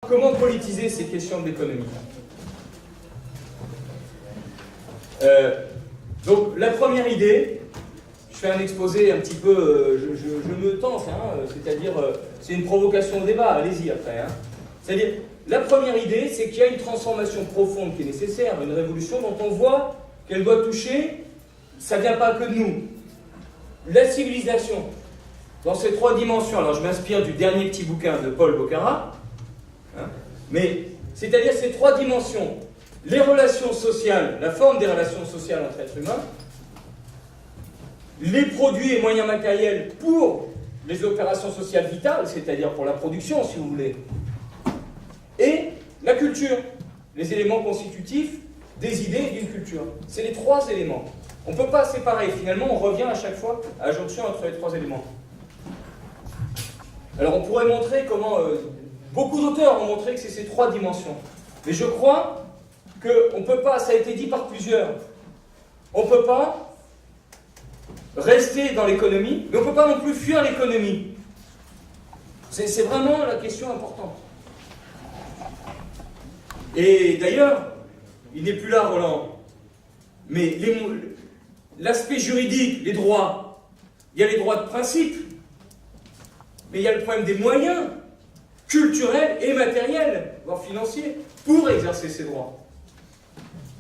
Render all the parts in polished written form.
Comment politiser ces questions de l'économie? Donc, la première idée, je fais un exposé un petit peu, je me tente, hein, c'est-à-dire, c'est une provocation au débat, allez-y après. Hein. C'est-à-dire, la première idée, c'est qu'il y a une transformation profonde qui est nécessaire, une révolution dont on voit qu'elle doit toucher, ça ne vient pas que de nous. La civilisation, dans ces trois dimensions, alors je m'inspire du dernier petit bouquin de Paul Boccara, hein, mais c'est-à-dire ces trois dimensions, les relations sociales, la forme des relations sociales entre êtres humains, les produits et moyens matériels pour les opérations sociales vitales, c'est-à-dire pour la production, si vous voulez, et la culture, les éléments constitutifs des idées d'une culture. C'est les trois éléments. On ne peut pas séparer. Finalement, on revient à chaque fois à la jonction entre les trois éléments. Alors, on pourrait montrer comment... beaucoup d'auteurs ont montré que c'est ces trois dimensions. Mais je crois qu'on ne peut pas, ça a été dit par plusieurs, on ne peut pas rester dans l'économie, mais on ne peut pas non plus fuir l'économie. C'est vraiment la question importante. Et d'ailleurs, il n'est plus là, Roland, mais l'aspect juridique, les droits, il y a les droits de principe, mais il y a le problème des moyens culturels et matériels, voire financiers, pour exercer ces droits,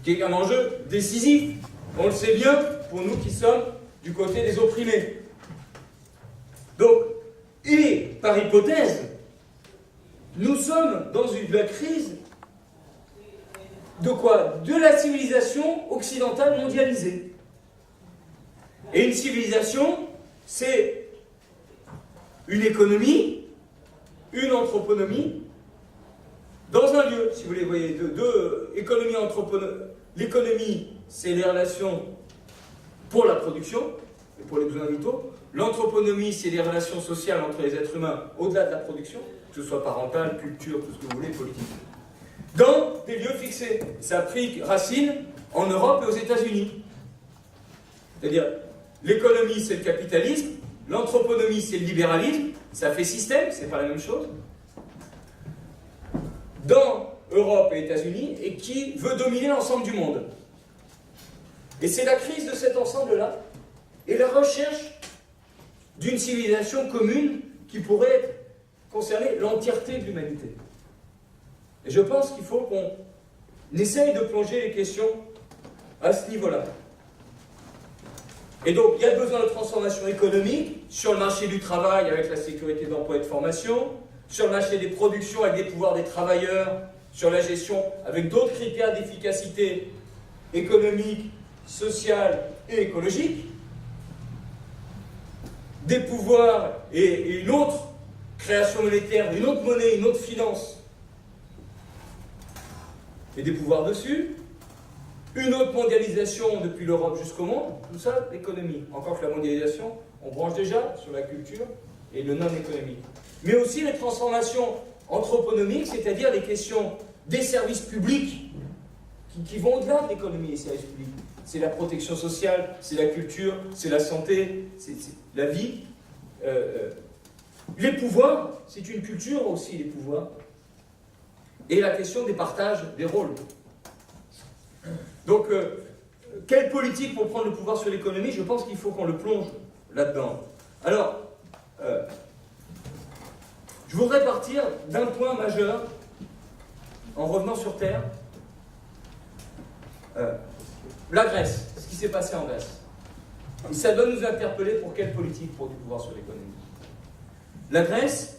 qui est un enjeu décisif. On le sait bien pour nous qui sommes du côté des opprimés. Donc, et par hypothèse, nous sommes dans la crise de quoi? De la civilisation occidentale mondialisée. Et une civilisation, c'est une économie, une anthroponomie, dans un lieu, si vous les voyez, économie, anthroponomie. L'économie, c'est les relations pour la production et pour les besoins vitaux. L'anthroponomie, c'est les relations sociales entre les êtres humains au-delà de la production, que ce soit parentale, culture, tout ce que vous voulez, politique. Dans des lieux fixés. Ça a pris racine en Europe et aux États-Unis. C'est-à-dire, l'économie, c'est le capitalisme, l'anthroponomie, c'est le libéralisme, ça fait système, c'est pas la même chose. Dans Europe et États-Unis, et qui veut dominer l'ensemble du monde. Et c'est la crise de cet ensemble-là, et la recherche d'une civilisation commune qui pourrait concerner l'entièreté de l'humanité. Et je pense qu'il faut qu'on essaye de plonger les questions à ce niveau-là. Et donc, il y a besoin de transformation économique sur le marché du travail avec la sécurité d'emploi et de formation, sur le marché des productions avec des pouvoirs des travailleurs, sur la gestion avec d'autres critères d'efficacité économique, sociale et écologique, des pouvoirs et une autre création monétaire, une autre monnaie, une autre finance, et des pouvoirs dessus, une autre mondialisation depuis l'Europe jusqu'au monde, tout ça, l'économie. Encore que la mondialisation, on branche déjà sur la culture et le non-économique. Mais aussi les transformations anthroponomiques, c'est-à-dire les questions des services publics qui vont au-delà de l'économie et des services publics. C'est la protection sociale, c'est la culture, c'est la santé, c'est la vie. Les pouvoirs, c'est une culture aussi, les pouvoirs. Et la question des partages des rôles. Donc, quelle politique pour prendre le pouvoir sur l'économie? Je pense qu'il faut qu'on le plonge là-dedans. Alors, je voudrais partir d'un point majeur, en revenant sur Terre. La Grèce, ce qui s'est passé en Grèce. Et ça doit nous interpeller pour quelle politique pour du pouvoir sur l'économie. La Grèce,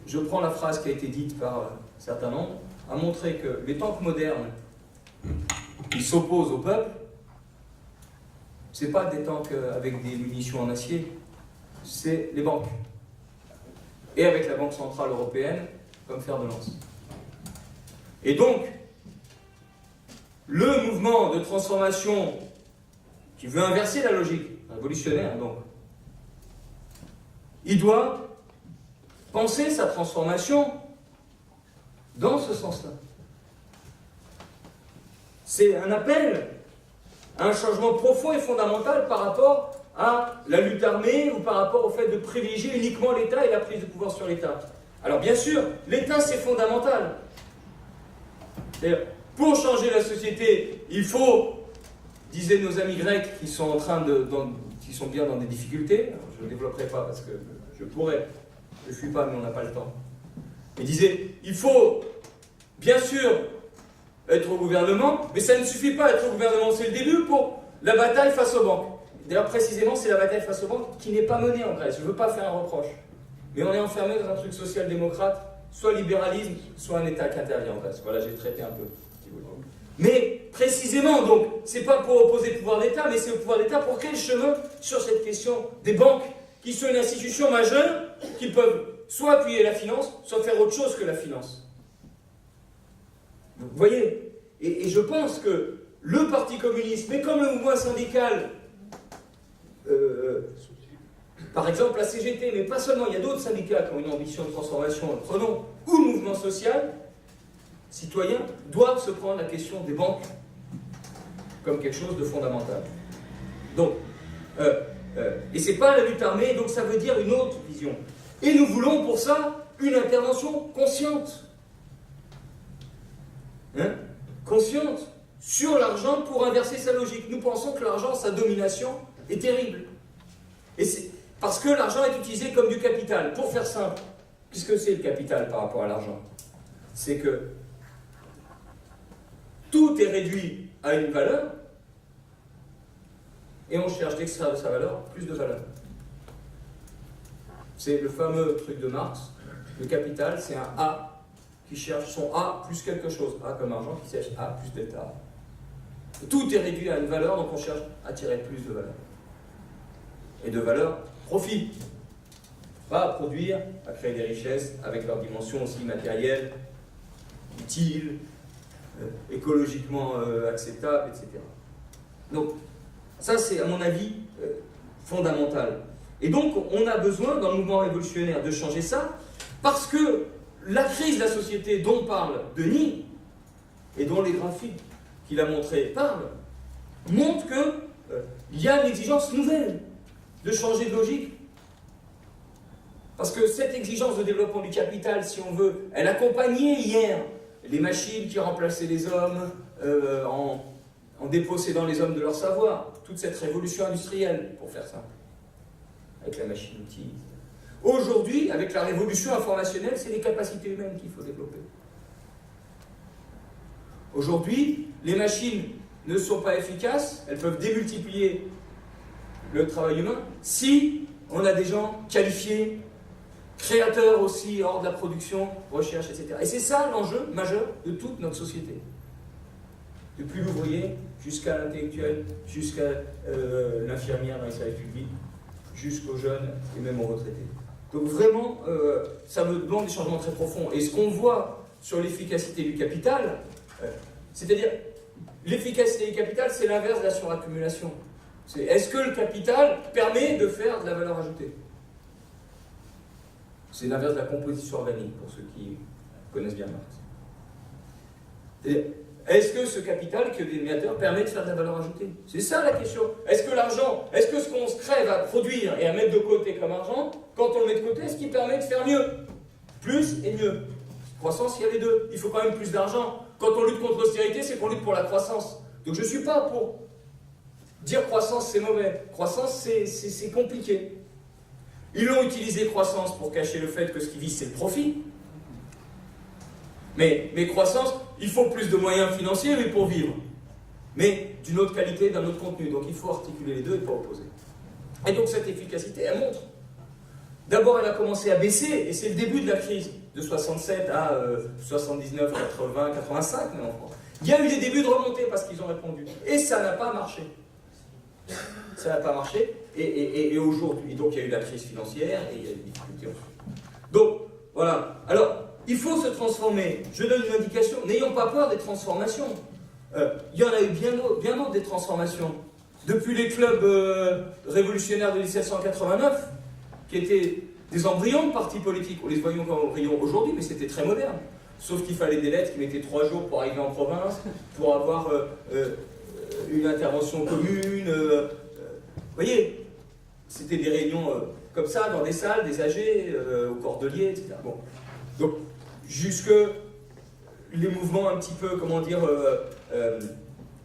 je prends la phrase qui a été dite par un certain nombre, a montré que les tanks modernes qui s'opposent au peuple, ce n'est pas des tanks avec des munitions en acier, c'est les banques. Et avec la Banque Centrale Européenne comme fer de lance. Et donc, le mouvement de transformation qui veut inverser la logique révolutionnaire, donc, il doit penser sa transformation dans ce sens-là. C'est un appel à un changement profond et fondamental par rapport à la lutte armée ou par rapport au fait de privilégier uniquement l'État et la prise de pouvoir sur l'État. Alors bien sûr, l'État c'est fondamental. C'est-à-dire, pour changer la société, il faut, disaient nos amis grecs qui sont qui sont bien dans des difficultés, alors, je ne développerai pas parce que je pourrais, je ne fuis pas mais on n'a pas le temps. Ils disaient, il faut bien sûr être au gouvernement, mais ça ne suffit pas d'être au gouvernement, c'est le début pour la bataille face aux banques. D'ailleurs précisément c'est la bataille face aux banques qui n'est pas menée en Grèce, je ne veux pas faire un reproche. Mais on est enfermé dans un truc social-démocrate, soit libéralisme, soit un État qui intervient en Grèce. Voilà, j'ai traité un peu. Mais précisément, donc, c'est pas pour opposer le pouvoir d'État, mais c'est au pouvoir d'État pour quel chemin sur cette question des banques, qui sont une institution majeure, qui peuvent soit appuyer la finance, soit faire autre chose que la finance. Vous voyez, et je pense que le Parti communiste, mais comme le mouvement syndical, par exemple la CGT, mais pas seulement, il y a d'autres syndicats qui ont une ambition de transformation, prenons, ou le mouvement social, citoyens, doivent se prendre la question des banques comme quelque chose de fondamental. Donc, et c'est pas la lutte armée, donc ça veut dire une autre vision. Et nous voulons pour ça une intervention consciente. Hein? Consciente sur l'argent pour inverser sa logique. Nous pensons que l'argent, sa domination, est terrible. Et c'est parce que l'argent est utilisé comme du capital. Pour faire simple, qu'est-ce que c'est le capital par rapport à l'argent? C'est que tout est réduit à une valeur et on cherche d'extraire de sa valeur plus de valeur. C'est le fameux truc de Marx. Le capital, c'est un A qui cherche son A plus quelque chose. A comme argent qui cherche A plus delta A. Tout est réduit à une valeur, donc on cherche à tirer plus de valeur. Et de valeur, profit. Pas à produire, à créer des richesses avec leur dimension aussi matérielle, utile, écologiquement acceptable, etc. Donc, ça c'est à mon avis fondamental. Et donc, on a besoin, dans le mouvement révolutionnaire, de changer ça, parce que la crise de la société dont parle Denis, et dont les graphiques qu'il a montrés parlent, montrent qu'il y a une exigence nouvelle de changer de logique. Parce que cette exigence de développement du capital, si on veut, elle accompagnait hier les machines qui remplaçaient les hommes en dépossédant les hommes de leur savoir. Toute cette révolution industrielle, pour faire simple, avec la machine-outil. Aujourd'hui, avec la révolution informationnelle, c'est les capacités humaines qu'il faut développer. Aujourd'hui, les machines ne sont pas efficaces, elles peuvent démultiplier le travail humain si on a des gens qualifiés, créateurs aussi, hors de la production, recherche, etc. Et c'est ça l'enjeu majeur de toute notre société. Depuis l'ouvrier jusqu'à l'intellectuel, jusqu'à l'infirmière dans les services publics, jusqu'aux jeunes et même aux retraités. Donc vraiment, ça me demande des changements très profonds. Et ce qu'on voit sur l'efficacité du capital, c'est-à-dire l'efficacité du capital, c'est l'inverse de la suraccumulation. Est-ce que le capital permet de faire de la valeur ajoutée? C'est l'inverse de la composition organique, pour ceux qui connaissent bien Marx. Est-ce que ce capital qui est dénominateur permet de faire de la valeur ajoutée? C'est ça la question. Est-ce que l'argent, est-ce que ce qu'on se crève à produire et à mettre de côté comme argent, quand on le met de côté, est-ce qu'il permet de faire mieux? Plus et mieux. Croissance, il y a les deux. Il faut quand même plus d'argent. Quand on lutte contre l'austérité, c'est qu'on lutte pour la croissance. Donc je ne suis pas pour dire croissance, c'est mauvais. Croissance, c'est compliqué. Ils ont utilisé croissance pour cacher le fait que ce qui vise, c'est le profit. Mais croissance, il faut plus de moyens financiers, mais pour vivre. Mais d'une autre qualité, d'un autre contenu. Donc il faut articuler les deux et pas opposer. Et donc cette efficacité, elle montre. D'abord, elle a commencé à baisser, et c'est le début de la crise, de 67 à 79, 80, 85, même en France. Il y a eu des débuts de remontée parce qu'ils ont répondu. Et ça n'a pas marché. Ça n'a pas marché. Et aujourd'hui, donc il y a eu la crise financière et il y a des difficultés ensuite. Donc, voilà. Alors, il faut se transformer. Je donne une indication. N'ayons pas peur des transformations. Il y en a eu bien d'autres des transformations. Depuis les clubs révolutionnaires de 1789, qui étaient des embryons de partis politiques. On les voyons comme embryons aujourd'hui, mais c'était très moderne. Sauf qu'il fallait des lettres qui mettaient 3 jours pour arriver en province, pour avoir une intervention commune. Vous voyez, c'était des réunions comme ça, dans des salles, des AG, au Cordelier, etc. Bon. Donc, jusque les mouvements un petit peu, comment dire,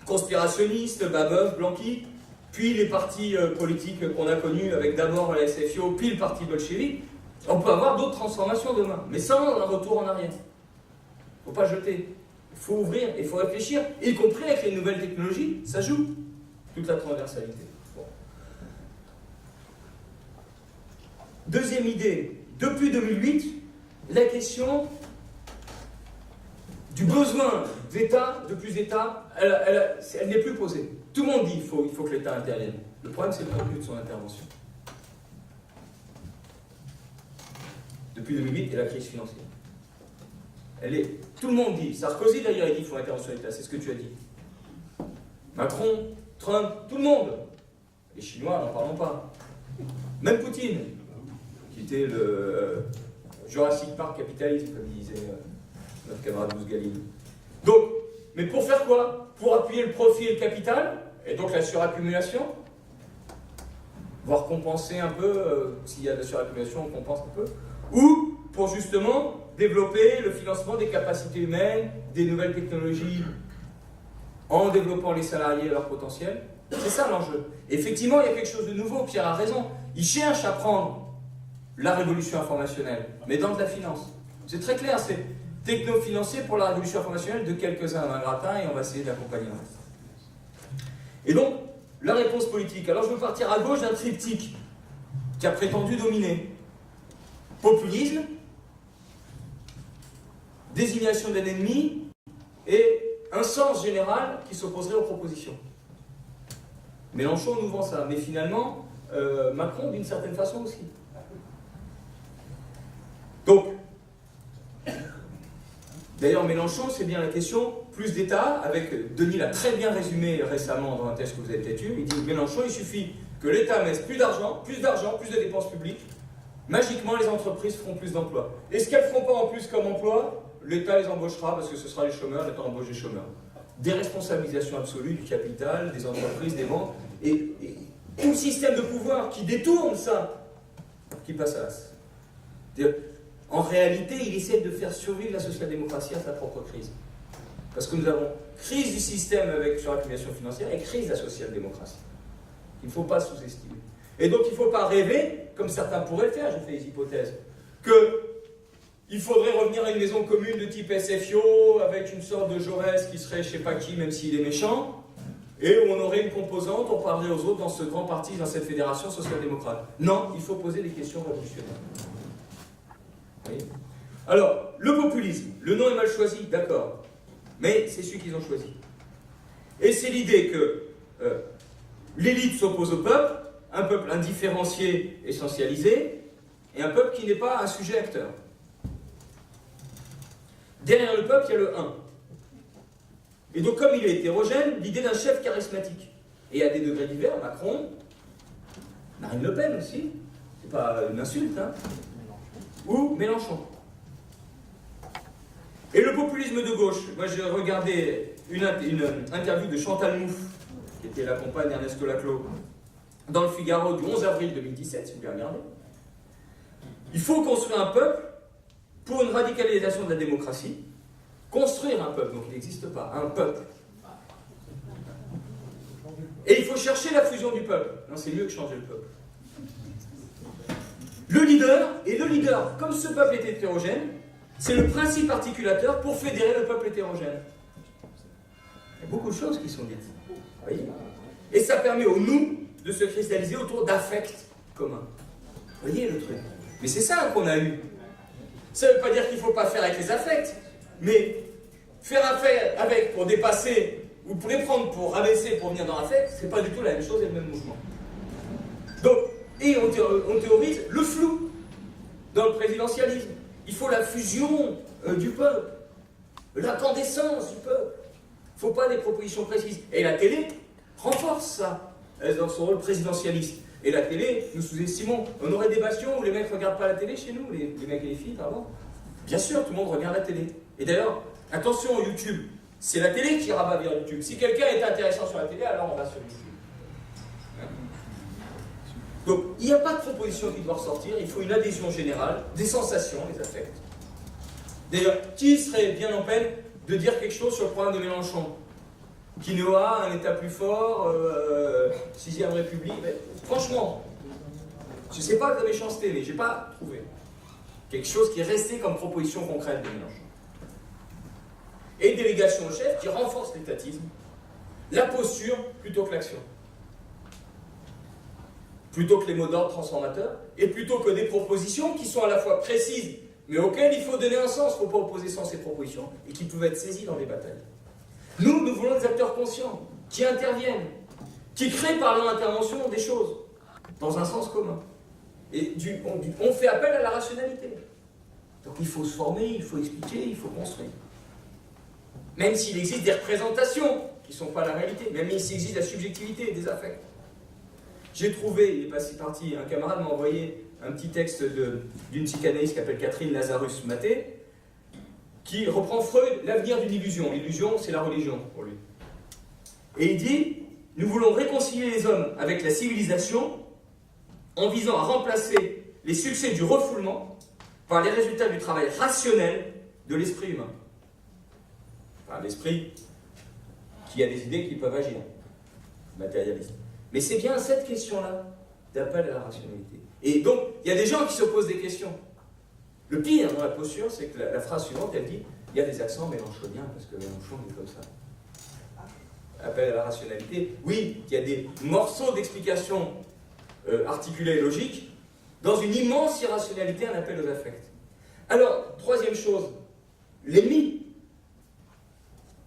conspirationnistes, Babeuf, Blanqui, puis les partis politiques qu'on a connus avec d'abord la SFIO, puis le parti bolchevique, on peut avoir d'autres transformations demain, mais sans un retour en arrière. Il ne faut pas jeter. Il faut ouvrir, il faut réfléchir, y compris avec les nouvelles technologies, ça joue. Toute la transversalité. Bon. Deuxième idée, depuis 2008, la question du besoin d'État, de plus d'État, elle n'est plus posée. Tout le monde dit qu'il faut que l'État intervienne. Le problème, c'est le contenu de son intervention. Depuis 2008 et la crise financière. Tout le monde dit, Sarkozy d'ailleurs, il dit qu'il faut intervention de l'État, c'est ce que tu as dit. Macron, Trump, tout le monde. Les Chinois, n'en parlons pas. Même Poutine, qui était le Jurassic Park capitalisme, comme disait notre camarade Bouzgalil. Donc, mais pour faire quoi? Pour appuyer le profit et le capital, et donc la suraccumulation, voire compenser un peu, s'il y a de la suraccumulation, on compense un peu, ou pour justement développer le financement des capacités humaines, des nouvelles technologies, en développant les salariés et leur potentiel. C'est ça l'enjeu. Effectivement, il y a quelque chose de nouveau, Pierre a raison. Il cherche à prendre la révolution informationnelle, mais dans de la finance. C'est très clair, c'est techno-financier pour la révolution informationnelle de quelques-uns à un gratin, et on va essayer d'accompagner le reste. Et donc, la réponse politique. Alors je veux partir à gauche d'un triptyque qui a prétendu dominer. Populisme, désignation d'un ennemi et un sens général qui s'opposerait aux propositions. Mélenchon nous vend ça, mais finalement, Macron d'une certaine façon aussi. Donc, d'ailleurs Mélenchon, c'est bien la question, plus d'État, avec Denis l'a très bien résumé récemment dans un texte que vous avez peut-être eu, il dit Mélenchon, il suffit que l'État mette plus d'argent, plus de dépenses publiques, magiquement les entreprises feront plus d'emplois. Et ce qu'elles ne feront pas en plus comme emploi, l'État les embauchera parce que ce sera les chômeurs, l'État embauche des chômeurs. Déresponsabilisation absolue du capital, des entreprises, des banques, et tout le système de pouvoir qui détourne ça, qui passe à l'as. En réalité, il essaie de faire survivre la social-démocratie à sa propre crise. Parce que nous avons crise du système avec suraccumulation financière et crise de la social-démocratie. Il ne faut pas sous-estimer. Et donc il ne faut pas rêver, comme certains pourraient le faire, je fais des hypothèses, qu'il faudrait revenir à une maison commune de type SFIO, avec une sorte de Jaurès qui serait je ne sais pas qui, même s'il est méchant, et où on aurait une composante, on parlerait aux autres dans ce grand parti, dans cette fédération social-démocrate. Non, il faut poser des questions révolutionnaires. Oui. Alors, le populisme, le nom est mal choisi, d'accord, mais c'est celui qu'ils ont choisi. Et c'est l'idée que l'élite s'oppose au peuple, un peuple indifférencié, essentialisé, et un peuple qui n'est pas un sujet acteur. Derrière le peuple, il y a le 1. Et donc, comme il est hétérogène, l'idée d'un chef charismatique. Et à des degrés divers, Macron, Marine Le Pen aussi, c'est pas une insulte, hein, ou Mélenchon. Et le populisme de gauche, moi j'ai regardé une interview de Chantal Mouffe, qui était la compagne d'Ernesto Laclos, dans le Figaro du 11 avril 2017, si vous voulez regarder. Il faut construire un peuple pour une radicalisation de la démocratie. Construire un peuple, donc il n'existe pas, un peuple. Et il faut chercher la fusion du peuple. Non, c'est mieux que changer le peuple. Le leader, comme ce peuple est hétérogène, c'est le principe articulateur pour fédérer le peuple hétérogène. Il y a beaucoup de choses qui sont dites. Vous voyez ? Et ça permet au nous de se cristalliser autour d'affects communs. Vous voyez le truc ? Mais c'est ça qu'on a eu. Ça ne veut pas dire qu'il ne faut pas faire avec les affects, mais faire affaire avec pour dépasser, ou pour les prendre pour rabaisser pour venir dans l'affect, c'est pas du tout la même chose et le même mouvement. Donc, et on théorise le flou dans le présidentialisme. Il faut la fusion du peuple, l'incandescence du peuple. Il ne faut pas des propositions précises. Et la télé renforce ça, dans son rôle présidentialiste. Et la télé, nous sous-estimons. On aurait des bastions où les mecs ne regardent pas la télé chez nous, les mecs et les filles, pardon. Bien sûr, tout le monde regarde la télé. Et d'ailleurs, attention au YouTube. C'est la télé qui rabat vers YouTube. Si quelqu'un est intéressant sur la télé, alors on va sur YouTube. Donc, il n'y a pas de proposition qui doit ressortir. Il faut une adhésion générale, des sensations, des affects. D'ailleurs, qui serait bien en peine de dire quelque chose sur le programme de Mélenchon? Quinoa, un État plus fort, 6ème République. Mais, franchement, je ne sais pas de la méchanceté, mais je n'ai pas trouvé quelque chose qui est resté comme proposition concrète de Mélenchon. Et une délégation au chef qui renforce l'étatisme, la posture plutôt que l'action. Plutôt que les mots d'ordre transformateurs, et plutôt que des propositions qui sont à la fois précises, mais auxquelles il faut donner un sens, il ne faut pas opposer sens et propositions, et qui peuvent être saisies dans les batailles. Nous voulons des acteurs conscients, qui interviennent, qui créent par leur intervention des choses, dans un sens commun. Et on fait appel à la rationalité. Donc il faut se former, il faut expliquer, il faut construire. Même s'il existe des représentations qui ne sont pas la réalité, même s'il existe la subjectivité des affects. J'ai trouvé, il est passé parti, un camarade m'a envoyé un petit texte d'une psychanalyste qui s'appelle Catherine Lazarus-Maté, qui reprend Freud, l'avenir d'une illusion. L'illusion, c'est la religion pour lui. Et il dit, nous voulons réconcilier les hommes avec la civilisation en visant à remplacer les succès du refoulement par les résultats du travail rationnel de l'esprit humain. Enfin, l'esprit qui a des idées qui peuvent agir, matérialiste. Mais c'est bien cette question-là d'appel à la rationalité. Et donc, il y a des gens qui se posent des questions. Le pire dans la posture, c'est que la phrase suivante, elle dit il y a des accents mélenchoniens, parce que Mélenchon est comme ça. Appel à la rationalité. Oui, il y a des morceaux d'explication articulés et logiques, dans une immense irrationalité, un appel aux affects. Alors, troisième chose, l'ennemi.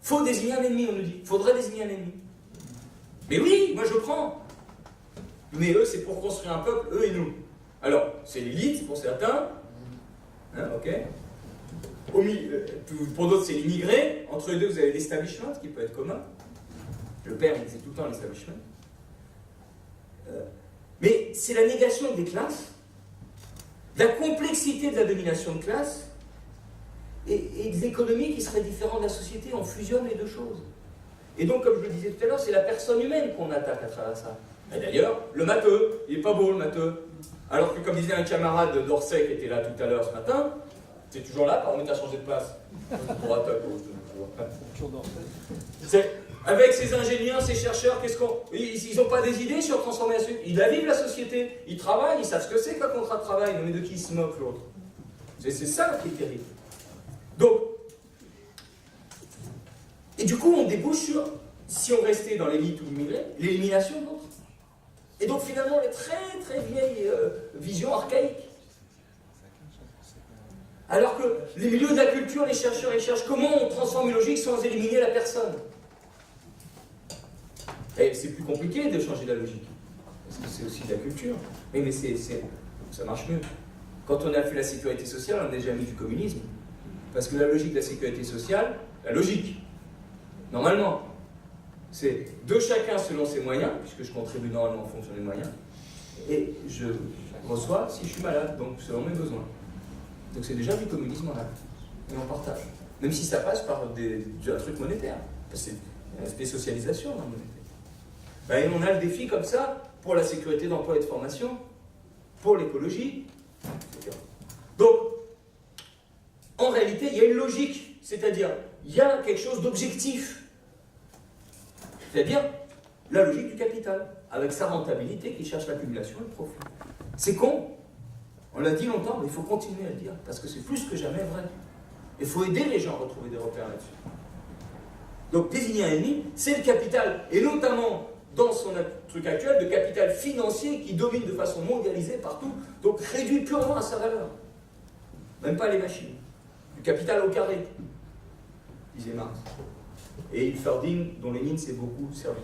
Faut désigner un ennemi, on nous dit. Faudrait désigner un ennemi. Mais oui, moi je prends. Mais eux, c'est pour construire un peuple, eux et nous. Alors, c'est l'élite pour certains. Hein, ok. Pour d'autres, c'est l'immigré. Entre les deux, vous avez l'establishment, qui peut être commun. Le père, il disait tout le temps l'establishment. Mais c'est la négation des classes, la complexité de la domination de classe, et de l'économie qui serait différente de la société. On fusionne les deux choses. Et donc, comme je le disais tout à l'heure, c'est la personne humaine qu'on attaque à travers ça. Et d'ailleurs, le matheux, il n'est pas beau le matheux. Alors que, comme disait un camarade d'Orsay qui était là tout à l'heure ce matin, c'est toujours là, par contre, tu as changé de place. Droite à gauche. Avec ces ingénieurs, ces chercheurs, ils n'ont pas des idées sur transformer la société. Ils la vivent la société, ils travaillent, ils savent ce que c'est qu'un contrat de travail, mais de qui ils se moquent l'autre. C'est ça qui est terrible. Donc, et du coup, on débouche sur, si on restait dans l'élite ou l'immigré, l'élimination de l'autre. Et donc finalement, les très très vieilles visions archaïques. Alors que les milieux de la culture, les chercheurs, ils cherchent comment on transforme une logique sans éliminer la personne. Et c'est plus compliqué de changer la logique. Parce que c'est aussi de la culture. Mais ça marche mieux. Quand on a fait la sécurité sociale, on n'a déjà mis du communisme. Parce que la logique de la sécurité sociale, la logique, normalement, c'est de chacun selon ses moyens, puisque je contribue normalement en fonction des moyens, et je reçois si je suis malade, donc selon mes besoins. Donc c'est déjà du communisme en acte, et on partage. Même si ça passe par un truc monétaire, parce que c'est une spécialisation dans le monétaire. Ben, et on a le défi comme ça, pour la sécurité d'emploi et de formation, pour l'écologie, etc. Donc, en réalité, il y a une logique, c'est-à-dire, il y a quelque chose d'objectif. C'est-à-dire la logique du capital, avec sa rentabilité qui cherche l'accumulation et le profit. C'est con, on l'a dit longtemps, mais il faut continuer à le dire, parce que c'est plus que jamais vrai. Il faut aider les gens à retrouver des repères là-dessus. Donc désigner un ennemi, c'est le capital, et notamment dans son truc actuel, de capital financier qui domine de façon mondialisée partout, donc réduit purement à sa valeur. Même pas les machines. Du capital au carré, disait Marx. Et Ferdinand, dont Lénine s'est beaucoup servi.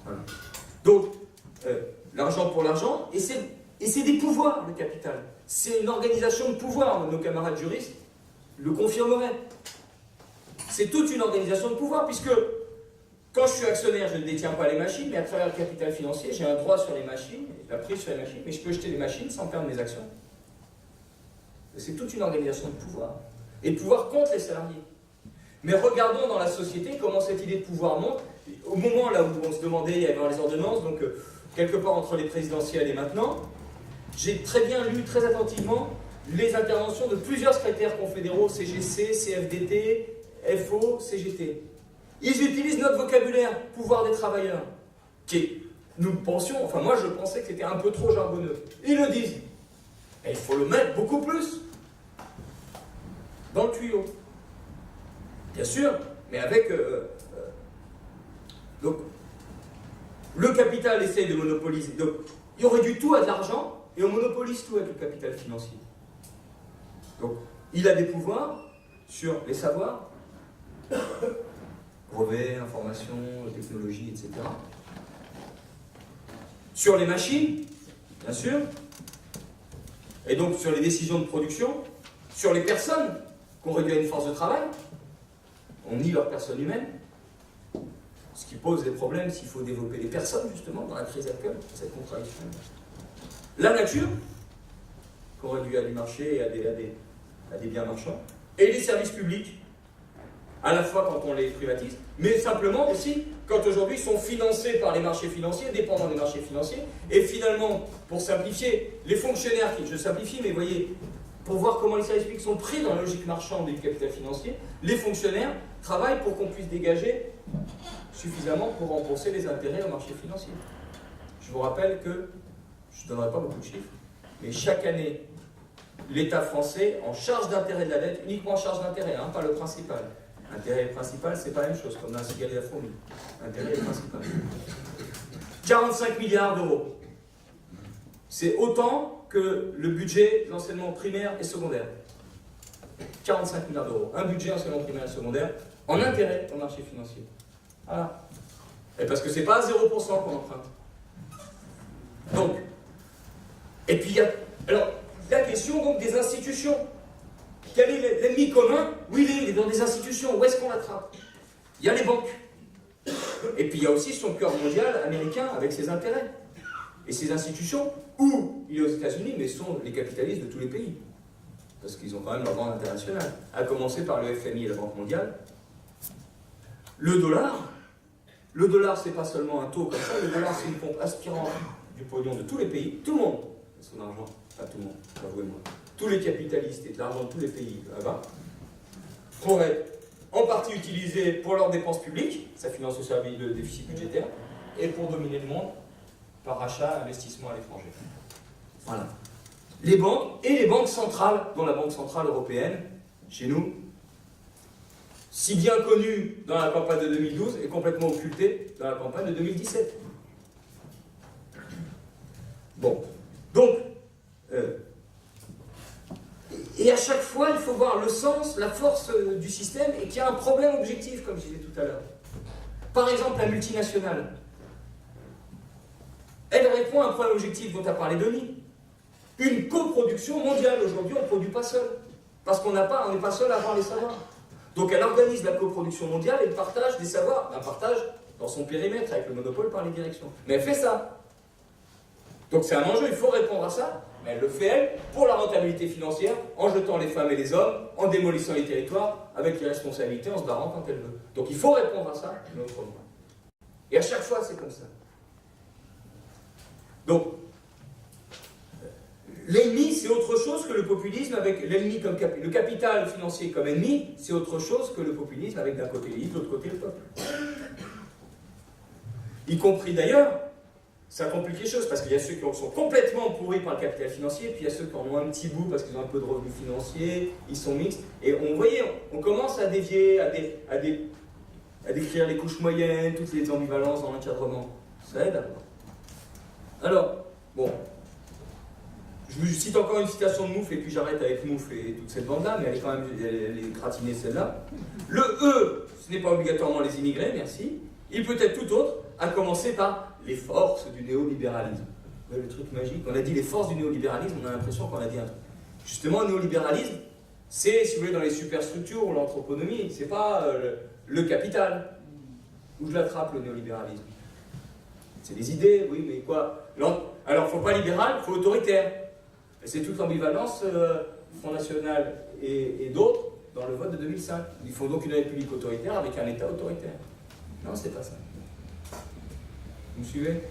Voilà. Donc, l'argent pour l'argent, et c'est des pouvoirs, le capital. C'est une organisation de pouvoir, nos camarades juristes le confirmeraient. C'est toute une organisation de pouvoir, puisque quand je suis actionnaire, je ne détiens pas les machines, mais à travers le capital financier, j'ai un droit sur les machines, la prise sur les machines, mais je peux jeter les machines sans perdre mes actions. C'est toute une organisation de pouvoir. Et de pouvoir contre les salariés. Mais regardons dans la société comment cette idée de pouvoir monte. Au moment là où on se demandait, il y avait les ordonnances, donc quelque part entre les présidentielles et maintenant, j'ai très bien lu, très attentivement, les interventions de plusieurs secrétaires confédéraux, CGC, CFDT, FO, CGT. Ils utilisent notre vocabulaire, pouvoir des travailleurs, qui est, nous pensions, enfin moi je pensais que c'était un peu trop jargonneux. Ils le disent. Et il faut le mettre beaucoup plus dans le tuyau. Bien sûr, mais avec... donc, le capital essaye de monopoliser. Donc, il aurait dû tout à de l'argent, et on monopolise tout avec le capital financier. Donc, il a des pouvoirs sur les savoirs, brevets, informations, technologies, etc. Sur les machines, bien sûr, et donc sur les décisions de production, sur les personnes qu'on réduit à une force de travail, on nie leur personne humaine, ce qui pose des problèmes s'il faut développer les personnes, justement, dans la crise actuelle, cette contradiction. La nature, qu'on réduit à du marché et à des biens marchands, et les services publics, à la fois quand on les privatise, mais simplement aussi quand aujourd'hui ils sont financés par les marchés financiers, dépendants des marchés financiers, et finalement, pour simplifier, les fonctionnaires, je simplifie, mais vous voyez, pour voir comment les services publics sont pris dans la logique marchande du capital financier, les fonctionnaires travaillent pour qu'on puisse dégager suffisamment pour rembourser les intérêts au marché financier. Je vous rappelle que, je ne donnerai pas beaucoup de chiffres, mais chaque année, l'État français, en charge d'intérêt de la dette, uniquement en charge d'intérêt, pas le principal. Intérêt principal, c'est pas la même chose, comme dans la cigale et la fourmi. Intérêt principal. 45 milliards d'euros. C'est autant que le budget de l'enseignement primaire et secondaire. 45 milliards d'euros. Un budget enseignement primaire et secondaire en intérêt au marché financier. Voilà. Et parce que c'est pas à 0% qu'on emprunte. Donc, et puis il y a alors, la question donc des institutions. Quel est l'ennemi commun? Oui, il est dans des institutions. Où est-ce qu'on l'attrape? Il y a les banques. Et puis il y a aussi son cœur mondial américain avec ses intérêts. Et ses institutions, où il est aux États-Unis, mais sont les capitalistes de tous les pays. Parce qu'ils ont quand même leur banque internationale. À commencer par le FMI et la Banque mondiale. Le dollar, c'est pas seulement un taux comme ça. Le dollar, c'est une pompe aspirante du pognon de tous les pays. Tout le monde a son argent. Pas tout le monde, avouez-moi. Tous les capitalistes et de l'argent de tous les pays là-bas pourraient être en partie utilisés pour leurs dépenses publiques, ça finance au service le déficit budgétaire, et pour dominer le monde par rachat, investissement à l'étranger. Voilà. Les banques et les banques centrales, dont la Banque centrale européenne, chez nous, si bien connue dans la campagne de 2012 et complètement occultée dans la campagne de 2017. Bon. Donc, et à chaque fois, il faut voir le sens, la force du système et qu'il y a un problème objectif, comme je disais tout à l'heure. Par exemple, la multinationale. Elle répond à un problème objectif dont a parlé Denis. Une coproduction mondiale. Aujourd'hui, on ne produit pas seul. Parce qu'on n'est pas seul à avoir les savoirs. Donc elle organise la coproduction mondiale et le partage des savoirs. Un partage dans son périmètre avec le monopole par les directions. Mais elle fait ça. Donc c'est un enjeu, il faut répondre à ça. Mais elle le fait, elle, pour la rentabilité financière, en jetant les femmes et les hommes, en démolissant les territoires, avec les responsabilités, en se barrant quand elle veut. Donc il faut répondre à ça, mais autrement. Et à chaque fois, c'est comme ça. Donc, l'ennemi, c'est autre chose que le populisme, avec l'ennemi comme le capital financier comme ennemi, c'est autre chose que le populisme, avec d'un côté l'élite, de l'autre côté le peuple. Y compris d'ailleurs, ça complique les choses, parce qu'il y a ceux qui sont complètement pourris par le capital financier, puis il y a ceux qui en ont un petit bout parce qu'ils ont un peu de revenus financiers, ils sont mixtes, et on commence à dévier, à décrire les couches moyennes, toutes les ambivalences dans l'encadrement. Ça aide à voir. Alors, bon, je vous cite encore une citation de Mouffe, et puis j'arrête avec Mouffe et toute cette bande-là, mais elle est gratinée celle-là. Le E, ce n'est pas obligatoirement les immigrés, merci. Il peut être tout autre, à commencer par les forces du néolibéralisme. Vous voyez le truc magique? On a dit les forces du néolibéralisme, on a l'impression qu'on a dit un truc. Justement, le néolibéralisme, c'est, si vous voulez, dans les superstructures ou l'anthroponomie, c'est pas le capital. Où je l'attrape, le néolibéralisme? C'est des idées, oui, mais quoi? Alors, faut pas libéral, faut autoritaire. Et c'est toute l'ambivalence Front National et d'autres dans le vote de 2005. Il faut donc une république autoritaire avec un État autoritaire. Non, c'est pas ça. Vous me suivez?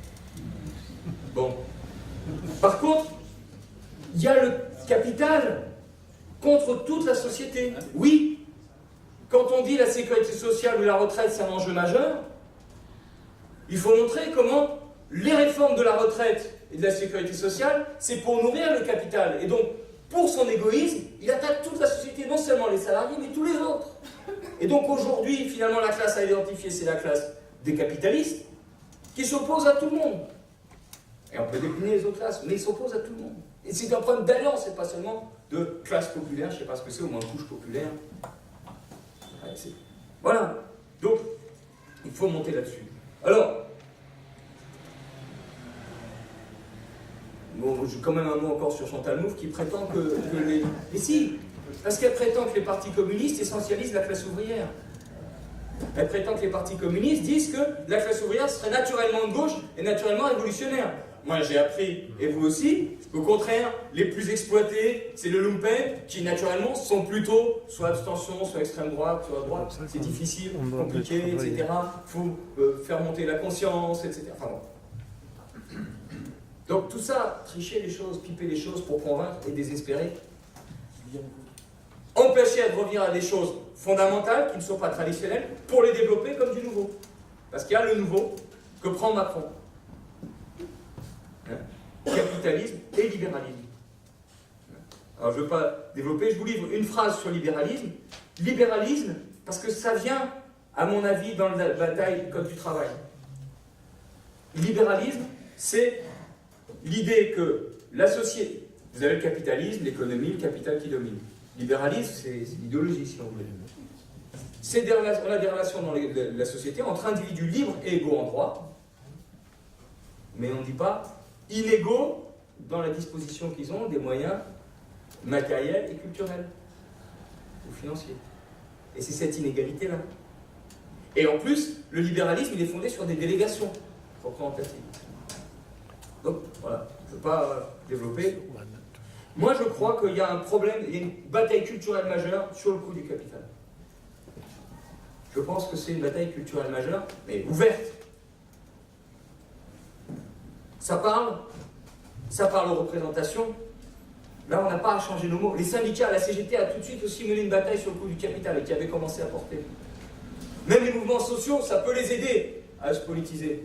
Bon. Par contre, il y a le capital contre toute la société. Oui, quand on dit la sécurité sociale ou la retraite, c'est un enjeu majeur, il faut montrer comment les réformes de la retraite et de la sécurité sociale, c'est pour nourrir le capital. Et donc, pour son égoïsme, il attaque toute la société, non seulement les salariés, mais tous les autres. Et donc aujourd'hui, finalement, la classe à identifier, c'est la classe des capitalistes, qui s'oppose à tout le monde. Et on peut décliner les autres classes, mais ils s'opposent à tout le monde. Et c'est un problème d'alliance, c'est pas seulement de classe populaire, je ne sais pas ce que c'est, au moins couche populaire. Ouais, voilà. Donc, il faut monter là-dessus. Alors, bon, j'ai quand même un mot encore sur Chantal Mouffe qui prétend que les... Mais si, parce qu'elle prétend que les partis communistes essentialisent la classe ouvrière. Elle prétend que les partis communistes disent que la classe ouvrière serait naturellement de gauche et naturellement révolutionnaire. Moi, j'ai appris, et vous aussi, qu'au contraire, les plus exploités, c'est le lumpen, qui naturellement sont plutôt soit abstention, soit extrême droite, soit à droite. C'est difficile, compliqué, etc. Il faut faire monter la conscience, etc. Enfin bon. Donc tout ça, tricher les choses, piper les choses pour convaincre et désespérer. Empêcher de revenir à des choses fondamentales qui ne sont pas traditionnelles pour les développer comme du nouveau. Parce qu'il y a le nouveau que prend Macron. Capitalisme et libéralisme. Alors je ne veux pas développer, je vous livre une phrase sur libéralisme. Libéralisme, parce que ça vient, à mon avis, dans la bataille du Code du travail. Libéralisme, c'est l'idée que la société, vous avez le capitalisme, l'économie, le capital qui domine. Libéralisme, c'est l'idéologie, si on voulait. On a des relations dans la société entre individus libres et égaux en droit, mais on ne dit pas inégaux dans la disposition qu'ils ont des moyens matériels et culturels ou financiers. Et c'est cette inégalité-là. Et en plus, le libéralisme, il est fondé sur des délégations représentatives. Donc, voilà, je ne veux pas développer. Moi, je crois qu'il y a un problème, il y a une bataille culturelle majeure sur le coût du capital. Je pense que c'est une bataille culturelle majeure, mais ouverte. Ça parle aux représentations. Là, on n'a pas à changer nos mots. Les syndicats, la CGT a tout de suite aussi mené une bataille sur le coût du capital et qui avait commencé à porter. Même les mouvements sociaux, ça peut les aider à se politiser.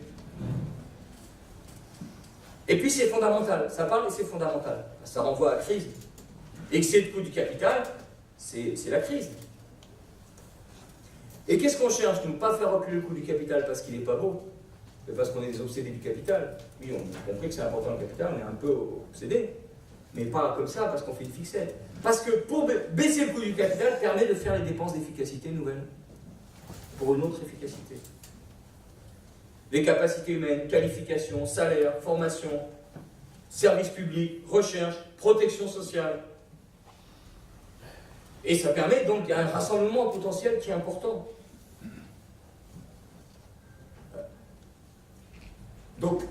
Et puis c'est fondamental, ça parle et c'est fondamental. Ça renvoie à la crise. Excès de coût du capital, c'est la crise. Et qu'est-ce qu'on cherche, nous? Pas faire reculer le coût du capital parce qu'il n'est pas beau, mais parce qu'on est des obsédés du capital. Oui, on a compris que c'est important le capital, on est un peu obsédés. Mais pas comme ça parce qu'on fait une fixette. Parce que pour baisser le coût du capital permet de faire les dépenses d'efficacité nouvelles. Pour une autre efficacité. Les capacités humaines, qualification, salaire, formation, services publics, recherche, protection sociale. Et ça permet donc, il y a un rassemblement potentiel qui est important. Donc,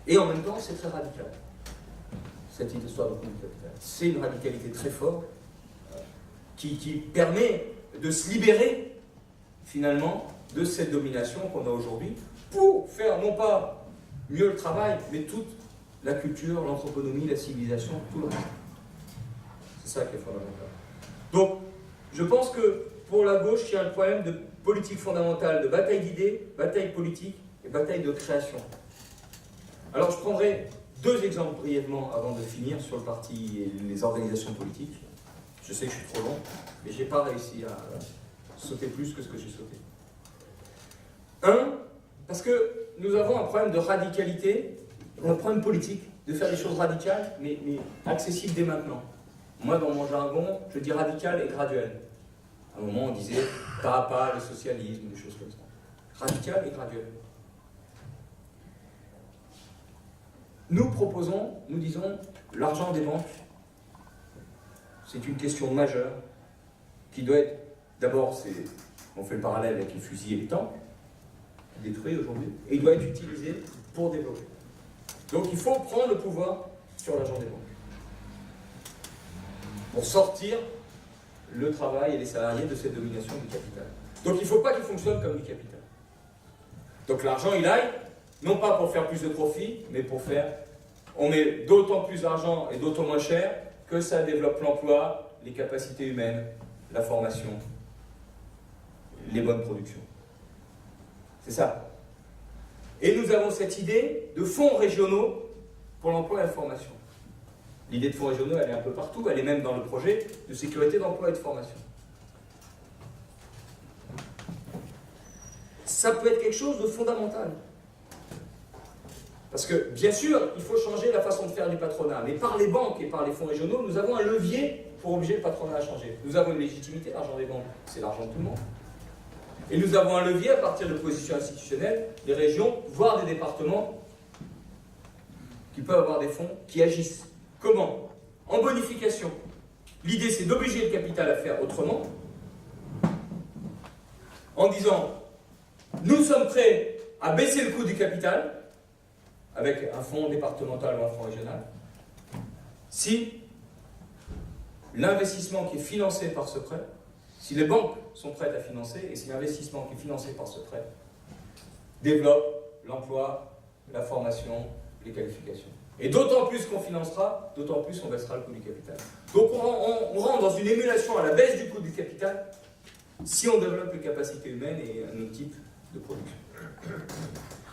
et en même temps, c'est très radical, cette histoire de coût du capital. C'est une radicalité très forte qui permet de se libérer, finalement, de cette domination qu'on a aujourd'hui, pour faire non pas mieux le travail, mais toute la culture, l'anthroponomie, la civilisation, tout le reste. C'est ça qui est fondamental. Donc, je pense que pour la gauche, il y a un problème de politique fondamentale, de bataille d'idées, bataille politique et bataille de création. Alors, je prendrai deux exemples brièvement avant de finir sur le parti et les organisations politiques. Je sais que je suis trop long, mais je n'ai pas réussi à sauter plus que ce que j'ai sauté. Un, parce que nous avons un problème de radicalité, un problème politique, de faire des choses radicales, mais accessibles dès maintenant. Moi, dans mon jargon, je dis radical et graduel. À un moment, on disait pas à pas, le socialisme, des choses comme ça. Radical et graduel. Nous proposons, nous disons, l'argent des banques, c'est une question majeure, qui doit être, d'abord, on fait le parallèle avec les fusils et les tanks, détruits aujourd'hui, et il doit être utilisé pour développer. Donc il faut prendre le pouvoir sur l'argent des banques. Pour sortir le travail et les salariés de cette domination du capital. Donc il ne faut pas qu'il fonctionne comme du capital. Donc l'argent, il aille, non pas pour faire plus de profit, mais pour faire on met d'autant plus d'argent et d'autant moins cher que ça développe l'emploi, les capacités humaines, la formation, les bonnes productions. C'est ça. Et nous avons cette idée de fonds régionaux pour l'emploi et la formation. L'idée de fonds régionaux, elle est un peu partout, elle est même dans le projet de sécurité d'emploi et de formation. Ça peut être quelque chose de fondamental. Parce que, bien sûr, il faut changer la façon de faire du patronat, mais par les banques et par les fonds régionaux, nous avons un levier pour obliger le patronat à changer. Nous avons une légitimité, l'argent des banques, c'est l'argent de tout le monde. Et nous avons un levier à partir de positions institutionnelles, des régions, voire des départements, qui peuvent avoir des fonds qui agissent. Comment? En bonification. L'idée, c'est d'obliger le capital à faire autrement, en disant, nous sommes prêts à baisser le coût du capital, avec un fonds départemental ou un fonds régional, si l'investissement qui est financé par ce prêt, si les banques sont prêtes à financer, et si l'investissement qui est financé par ce prêt développe l'emploi, la formation, les qualifications. Et d'autant plus qu'on financera, d'autant plus on baissera le coût du capital. Donc on rentre dans une émulation à la baisse du coût du capital si on développe les capacités humaines et un autre type de production.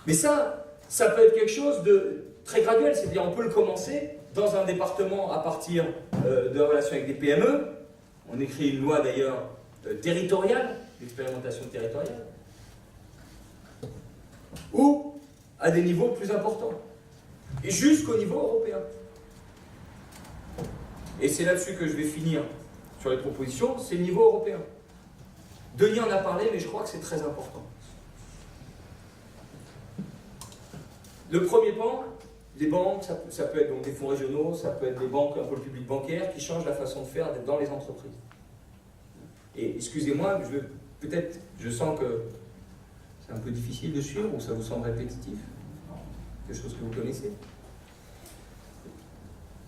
Mais ça peut être quelque chose de très graduel, c'est-à-dire on peut le commencer dans un département à partir de relations avec des PME. On écrit une loi d'ailleurs territoriale, d'expérimentation territoriale, ou à des niveaux plus importants, et jusqu'au niveau européen. Et c'est là-dessus que je vais finir sur les propositions, c'est le niveau européen. Denis en a parlé, mais je crois que c'est très important. Le premier pan, les banques, ça peut être donc des fonds régionaux, ça peut être des banques, un pôle public bancaire qui changent la façon de faire dans les entreprises. Et excusez-moi, peut-être, je sens que c'est un peu difficile de suivre ou ça vous semble répétitif, quelque chose que vous connaissez.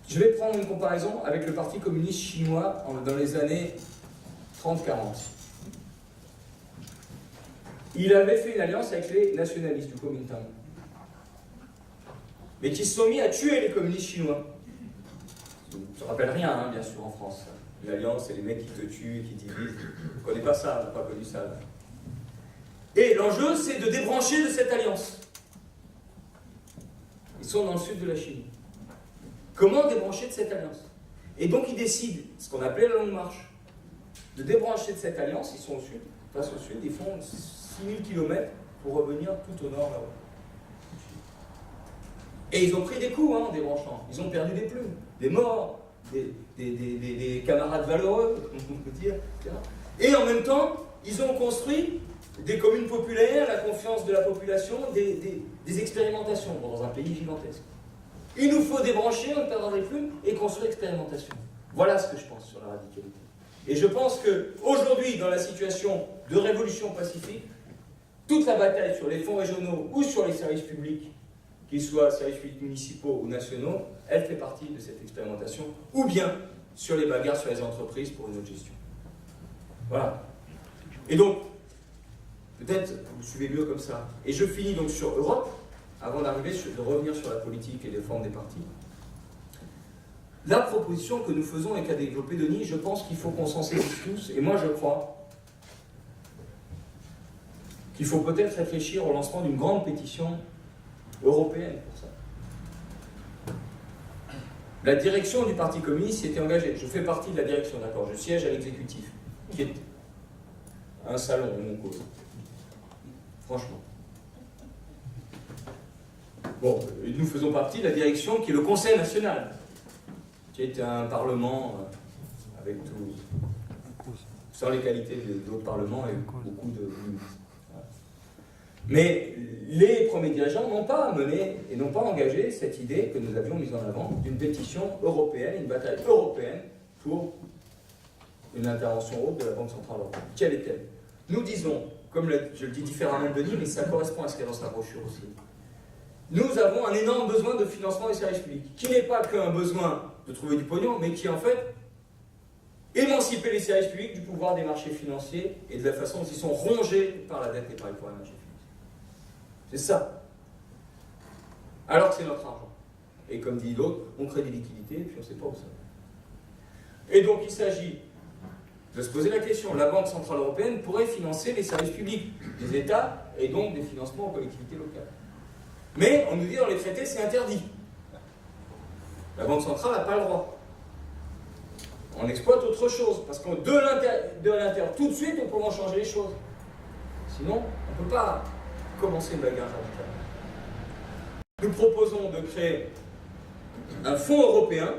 Je vais prendre une comparaison avec le Parti communiste chinois dans les années 30-40. Il avait fait une alliance avec les nationalistes du Kuomintang, mais qui se sont mis à tuer les communistes chinois. Ça ne rappelle rien, hein, bien sûr, en France. L'alliance, c'est les mecs qui te tuent, qui divisent. On ne connaît pas ça, on n'a pas connu ça. Là. Et l'enjeu, c'est de débrancher de cette alliance. Ils sont dans le sud de la Chine. Comment débrancher de cette alliance? Et donc, ils décident, ce qu'on appelait la longue marche, de débrancher de cette alliance. Ils sont au sud, face au sud, ils font 6000 km pour revenir tout au nord là-haut. Et ils ont pris des coups en débranchant. Ils ont perdu des plumes, des morts, des camarades valeureux, on peut dire, etc. Et en même temps, ils ont construit des communes populaires, la confiance de la population, des expérimentations dans un pays gigantesque. Il nous faut débrancher, on perdra des plumes et construire l'expérimentation. Voilà ce que je pense sur la radicalité. Et je pense qu'aujourd'hui, dans la situation de révolution pacifique, toute la bataille sur les fonds régionaux ou sur les services publics, qu'ils soient services publics municipaux ou nationaux, elle fait partie de cette expérimentation, ou bien sur les bagarres sur les entreprises pour une autre gestion. Voilà. Et donc, peut-être vous suivez mieux comme ça. Et je finis donc sur Europe, avant de revenir sur la politique et les formes des partis. La proposition que nous faisons et qu'a développée Denis, je pense qu'il faut qu'on s'en saisisse tous, et moi je crois qu'il faut peut-être réfléchir au lancement d'une grande pétition européenne pour ça. La direction du Parti communiste s'y était engagée. Je fais partie de la direction, d'accord, je siège à l'exécutif, qui est un salon de mon cause. Franchement. Bon, nous faisons partie de la direction qui est le Conseil national, qui est un parlement avec tout, sans les qualités d'autres parlements et beaucoup de ministres. Mais les premiers dirigeants n'ont pas mené et n'ont pas engagé cette idée que nous avions mise en avant d'une pétition européenne, une bataille européenne pour une intervention haute de la Banque Centrale Européenne. Quelle est-elle? Nous disons, comme je le dis différemment de Denis, mais ça correspond à ce qu'il y a dans sa brochure aussi, nous avons un énorme besoin de financement des services publics, qui n'est pas qu'un besoin de trouver du pognon, mais qui est en fait émanciper les services publics du pouvoir des marchés financiers et de la façon dont ils sont rongés par la dette et par les pouvoirs des marchés financiers. C'est ça. Alors que c'est notre argent. Et comme dit l'autre, on crée des liquidités et puis on ne sait pas où ça va. Et donc il s'agit de se poser la question, la Banque Centrale Européenne pourrait financer les services publics des États et donc des financements aux collectivités locales. Mais on nous dit dans les traités c'est interdit. La Banque Centrale n'a pas le droit. On exploite autre chose, parce que de l'intérieur, tout de suite, on peut en changer les choses. Sinon, on ne peut pas commencer une bagarre radicale. Nous proposons de créer un fonds européen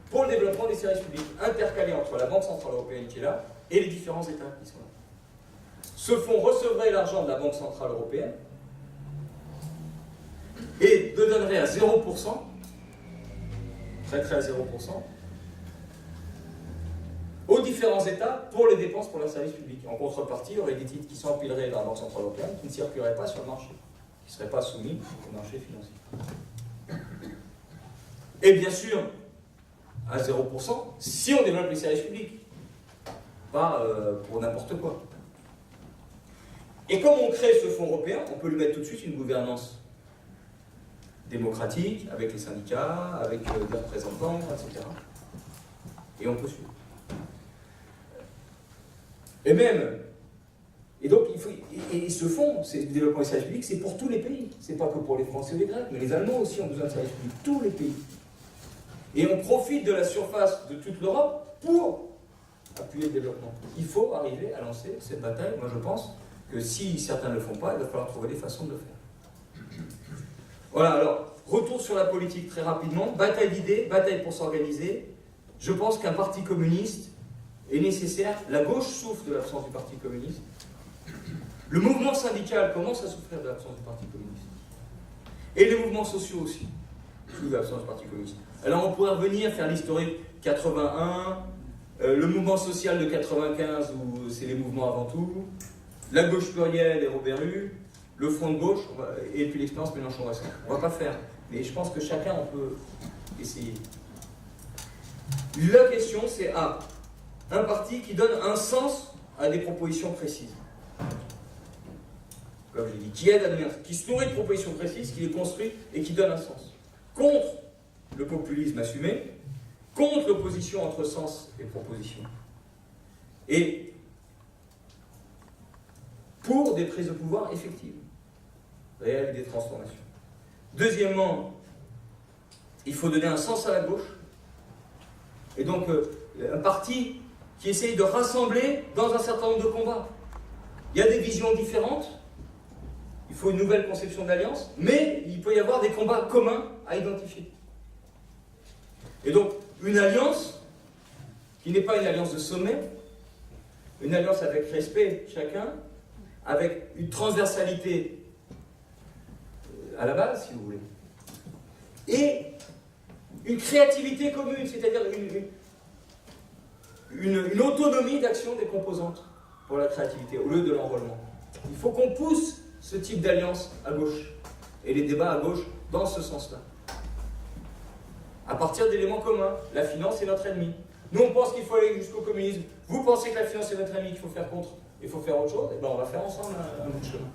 pour le développement des services publics, intercalé entre la Banque Centrale Européenne qui est là et les différents États qui sont là. Ce fonds recevrait l'argent de la Banque Centrale Européenne et le donnerait à 0%, traiterait à 0%, aux différents États pour les dépenses pour leurs services publics. En contrepartie, il y aurait des titres qui s'empileraient dans la Banque Centrale Européenne qui ne circuleraient pas sur le marché, qui ne seraient pas soumis au marché financier. Et bien sûr, à 0%, si on développe les services publics, pas pour n'importe quoi. Et comme on crée ce fonds européen, on peut lui mettre tout de suite une gouvernance démocratique, avec les syndicats, avec des représentants, etc. Et on peut suivre. Et même, et donc, et ce fonds, c'est le développement des services publics, c'est pour tous les pays. C'est pas que pour les Français ou les Grecs, mais les Allemands aussi ont besoin de services publics, tous les pays. Et on profite de la surface de toute l'Europe pour appuyer le développement. Il faut arriver à lancer cette bataille. Moi, je pense que si certains ne le font pas, il va falloir trouver des façons de le faire. Voilà, alors, retour sur la politique très rapidement. Bataille d'idées, bataille pour s'organiser. Je pense qu'un parti communiste est nécessaire. La gauche souffre de l'absence du parti communiste. Le mouvement syndical commence à souffrir de l'absence du parti communiste. Et les mouvements sociaux aussi souffrent de l'absence du parti communiste. Alors on pourrait revenir, faire l'historique 81, le mouvement social de 95, où c'est les mouvements avant tout, la gauche plurielle et Robert Hue, le front de gauche, et puis l'expérience Mélenchon-Rasson. On ne va pas faire, mais je pense que chacun, on peut essayer. La question, c'est un parti qui donne un sens à des propositions précises. Comme je l'ai dit, qui aide à donner qui se nourrit de propositions précises, qui les construit et qui donne un sens. Contre le populisme assumé, contre l'opposition entre sens et proposition. Et pour des prises de pouvoir effectives, réelles et des transformations. Deuxièmement, il faut donner un sens à la gauche. Et donc, un parti qui essaye de rassembler dans un certain nombre de combats. Il y a des visions différentes, il faut une nouvelle conception d'alliance, mais il peut y avoir des combats communs à identifier. Et donc, une alliance qui n'est pas une alliance de sommet, une alliance avec respect chacun, avec une transversalité à la base, si vous voulez, et une créativité commune, c'est-à-dire une autonomie d'action des composantes pour la créativité, au lieu de l'enrôlement. Il faut qu'on pousse ce type d'alliance à gauche, et les débats à gauche dans ce sens-là. À partir d'éléments communs, la finance est notre ennemi. Nous, on pense qu'il faut aller jusqu'au communisme. Vous pensez que la finance est notre ennemi, qu'il faut faire contre, il faut faire autre chose, et bien on va faire ensemble un bout de chemin.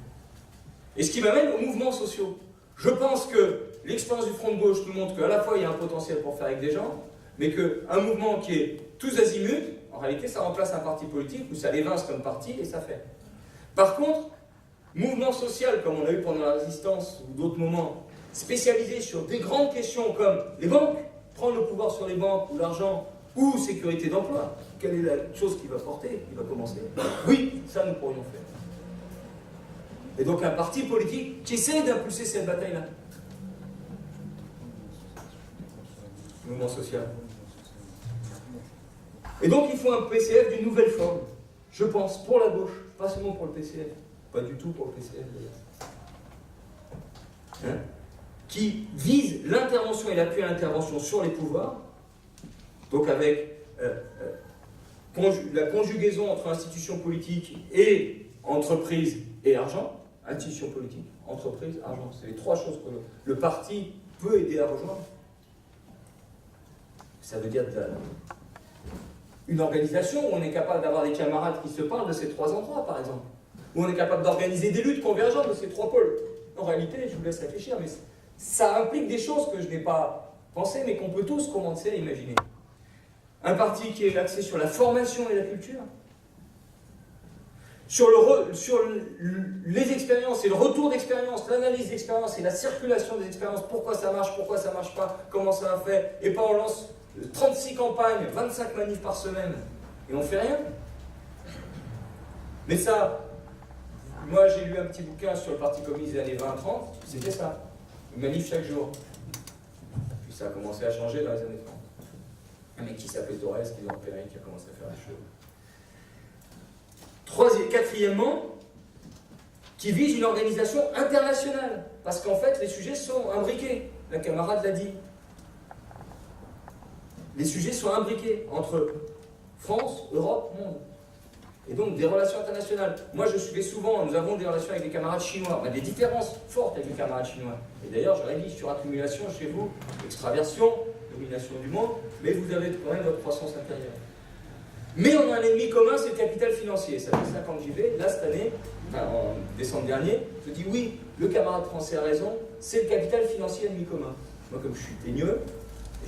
Et ce qui m'amène aux mouvements sociaux. Je pense que l'expérience du front de gauche nous montre qu'à la fois il y a un potentiel pour faire avec des gens, mais qu'un mouvement qui est tous azimuts, en réalité ça remplace un parti politique, ou ça l'évince comme parti, et ça fait. Par contre, mouvement social, comme on a eu pendant la résistance, ou d'autres moments, spécialisés sur des grandes questions comme les banques, prendre le pouvoir sur les banques, ou l'argent, ou sécurité d'emploi, quelle est la chose qui va porter, qui va commencer? Oui, ça nous pourrions faire. Et donc un parti politique qui essaie d'impulser cette bataille-là. Le mouvement social. Et donc il faut un PCF d'une nouvelle forme, je pense, pour la gauche, pas seulement pour le PCF, pas du tout pour le PCF d'ailleurs, qui vise l'intervention et l'appui à l'intervention sur les pouvoirs, donc avec la conjugaison entre institutions politiques et entreprises et argent, institutions politiques, entreprises, argent, c'est les trois choses que le parti peut aider à rejoindre. Ça veut dire une organisation où on est capable d'avoir des camarades qui se parlent de ces trois endroits, par exemple. Où on est capable d'organiser des luttes convergentes de ces trois pôles. En réalité, je vous laisse réfléchir, mais ça implique des choses que je n'ai pas pensées, mais qu'on peut tous commencer à imaginer. Un parti qui est axé sur la formation et la culture, sur les expériences et le retour d'expérience, l'analyse d'expérience et la circulation des expériences, pourquoi ça marche pas, comment ça a fait, et pas on lance 36 campagnes, 25 manifs par semaine, et on fait rien. Mais ça, moi j'ai lu un petit bouquin sur le Parti communiste des années 20-30, c'était ça, une manif chaque jour. Puis ça a commencé à changer dans les années 30. Un mec qui s'appelait Torres, qui est en Périn, qui a commencé à faire des choses. Quatrièmement, qui vise une organisation internationale. Parce qu'en fait, les sujets sont imbriqués. La camarade l'a dit. Les sujets sont imbriqués entre France, Europe, monde. Et donc des relations internationales. Moi, je suivais souvent, nous avons des relations avec des camarades chinois. On a des différences fortes avec les camarades chinois. Et d'ailleurs, j'aurais dit, suraccumulation chez vous, extraversion, domination du monde, mais vous avez quand même votre croissance intérieure. Mais on a un ennemi commun, c'est le capital financier. Ça fait 5 ans que j'y vais. Là, cette année, en décembre dernier, je dis oui, le camarade français a raison, c'est le capital financier ennemi commun. Moi, comme je suis teigneux,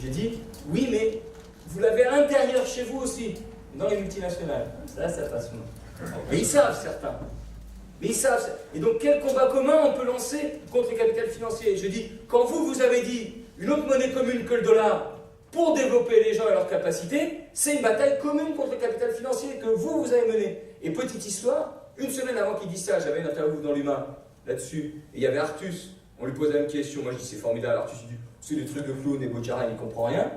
j'ai dit oui, mais vous l'avez à l'intérieur chez vous aussi, dans les multinationales. Ça passe moins. Mais ils savent, certains. Mais ils savent. Et donc, quel combat commun on peut lancer contre le capital financier? Je dis, quand vous avez dit une autre monnaie commune que le dollar, pour développer les gens et leurs capacités, c'est une bataille commune contre le capital financier que vous avez menée. Et petite histoire, une semaine avant qu'il dise ça, j'avais une interview dans l'Humain là-dessus, et il y avait Artus, on lui posait la même question, moi je dis c'est formidable, Artus il dit c'est des trucs de clown et Bocara, il ne comprend rien.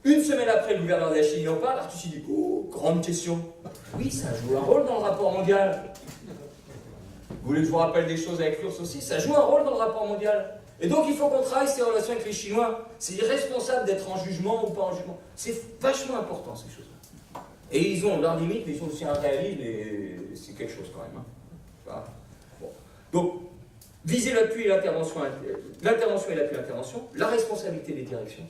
Une semaine après, le gouverneur de la Chine en parle, Artus il dit oh, grande question. Oui, ça joue un rôle dans le rapport mondial. Vous voulez que je vous rappelle des choses avec l'URSS aussi? Ça joue un rôle dans le rapport mondial. Et donc il faut qu'on travaille ces relations avec les Chinois. C'est irresponsable d'être en jugement ou pas en jugement. C'est vachement important ces choses-là. Et ils ont leurs limites, mais ils ont aussi un réalisme et c'est quelque chose quand même. Hein. Voilà. Bon. Donc, viser l'appui et l'intervention et l'appui à l'intervention, la responsabilité des directions.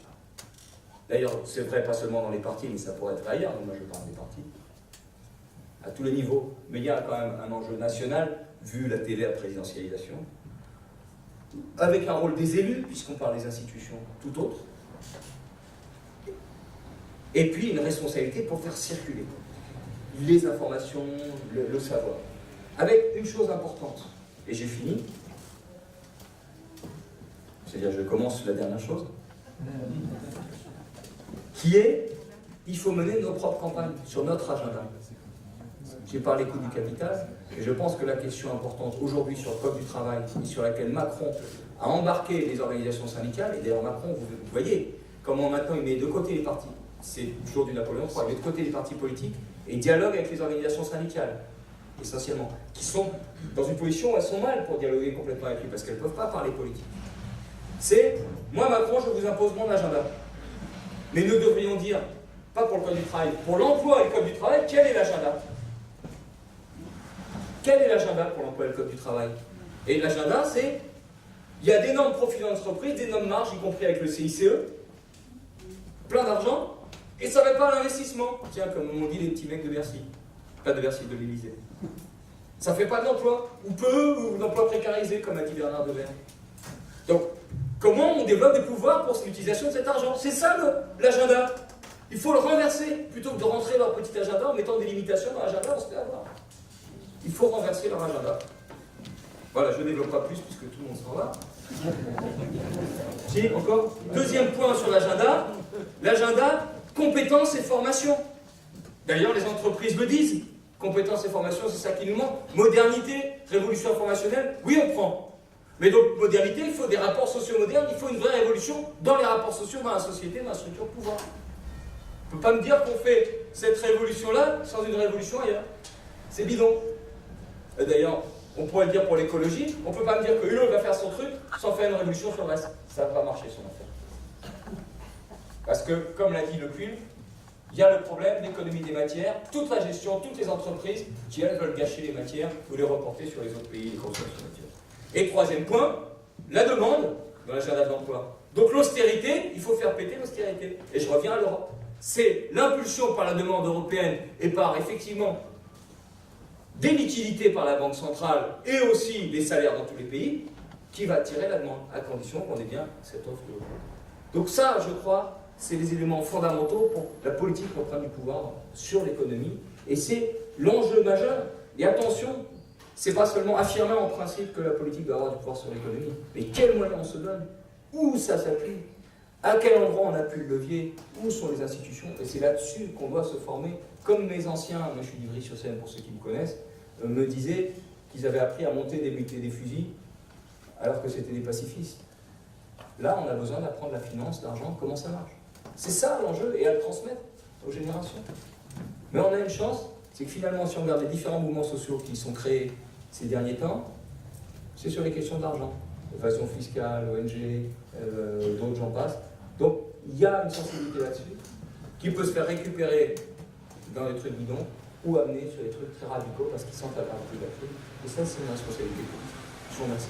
D'ailleurs, c'est vrai pas seulement dans les partis, mais ça pourrait être ailleurs. Donc moi je parle des partis. À tous les niveaux. Mais il y a quand même un enjeu national, vu la télé à présidentialisation. Avec un rôle des élus, puisqu'on parle des institutions tout autre, et puis une responsabilité pour faire circuler les informations, le savoir. Avec une chose importante, et j'ai fini, c'est-à-dire je commence la dernière chose, qui est, il faut mener nos propres campagnes sur notre agenda. J'ai parlé coût du capital, et je pense que la question importante aujourd'hui sur le code du travail, et sur laquelle Macron a embarqué les organisations syndicales, et d'ailleurs Macron, vous voyez comment maintenant il met de côté les partis, c'est toujours du Napoléon III, il met de côté les partis politiques, et il dialogue avec les organisations syndicales, essentiellement, qui sont dans une position où elles sont mal pour dialoguer complètement avec lui, parce qu'elles ne peuvent pas parler politique. C'est, moi Macron, je vous impose mon agenda. Mais nous devrions dire, pas pour le code du travail, pour l'emploi et le code du travail, quel est l'agenda ? Quel est l'agenda pour l'emploi et le code du travail? Et l'agenda, c'est, il y a d'énormes profits dans l'entreprise, d'énormes marges, y compris avec le CICE, plein d'argent, et ça ne va pas à l'investissement. Tiens, comme on dit les petits mecs de Bercy. Pas de Bercy, de l'Élysée. Ça ne fait pas de l'emploi, ou peu, ou d'emploi précarisé, comme a dit Bernard Devers. Donc, comment on développe des pouvoirs pour l'utilisation de cet argent? C'est ça l'agenda. Il faut le renverser, plutôt que de rentrer leur petit agenda en mettant des limitations dans l'agenda, on se fait avoir. Il faut renverser leur agenda. Voilà, je ne développe pas plus puisque tout le monde s'en va. Si, encore. Deuxième point sur l'agenda, compétences et formation. D'ailleurs, les entreprises le disent. Compétences et formation, c'est ça qui nous manque. Modernité, révolution informationnelle, oui, on prend. Mais donc, modernité, il faut des rapports sociaux modernes, il faut une vraie révolution dans les rapports sociaux, dans la société, dans la structure de pouvoir. On ne peut pas me dire qu'on fait cette révolution-là sans une révolution ailleurs. C'est bidon. D'ailleurs, on pourrait le dire pour l'écologie, on ne peut pas me dire que l'autre va faire son truc sans faire une révolution sur le reste. Ça ne va pas marcher son affaire. Parce que, comme l'a dit Le Puy, il y a le problème d'économie des matières, toute la gestion, toutes les entreprises qui, elles, veulent gâcher les matières ou les reporter sur les autres pays, les consommations de matières. Et troisième point, la demande dans l'agenda de l'emploi. Donc l'austérité, il faut faire péter l'austérité. Et je reviens à l'Europe. C'est l'impulsion par la demande européenne et par, effectivement, des liquidités par la Banque centrale et aussi les salaires dans tous les pays qui va attirer la demande, à condition qu'on ait bien cette offre de logement. Donc ça, je crois, c'est les éléments fondamentaux pour la politique reprenne du pouvoir sur l'économie, et c'est l'enjeu majeur. Et attention, c'est pas seulement affirmer en principe que la politique doit avoir du pouvoir sur l'économie, mais quels moyens on se donne, où ça s'appuie, à quel endroit on appuie le levier, où sont les institutions, et c'est là-dessus qu'on doit se former. Comme mes anciens, moi je suis d'Ivry-sur-Seine pour ceux qui me connaissent, me disaient qu'ils avaient appris à monter, débuter des fusils, alors que c'était des pacifistes. Là, on a besoin d'apprendre la finance, l'argent, comment ça marche. C'est ça l'enjeu, et à le transmettre aux générations. Mais on a une chance, c'est que finalement, si on regarde les différents mouvements sociaux qui sont créés ces derniers temps, c'est sur les questions d'argent. Évasion fiscale, ONG, d'autres j'en passe. Donc, il y a une sensibilité là-dessus qui peut se faire récupérer dans les trucs bidons ou amener sur les trucs très radicaux parce qu'ils sentent la partie d'Afrique. Et ça, c'est une responsabilité. Je vous remercie.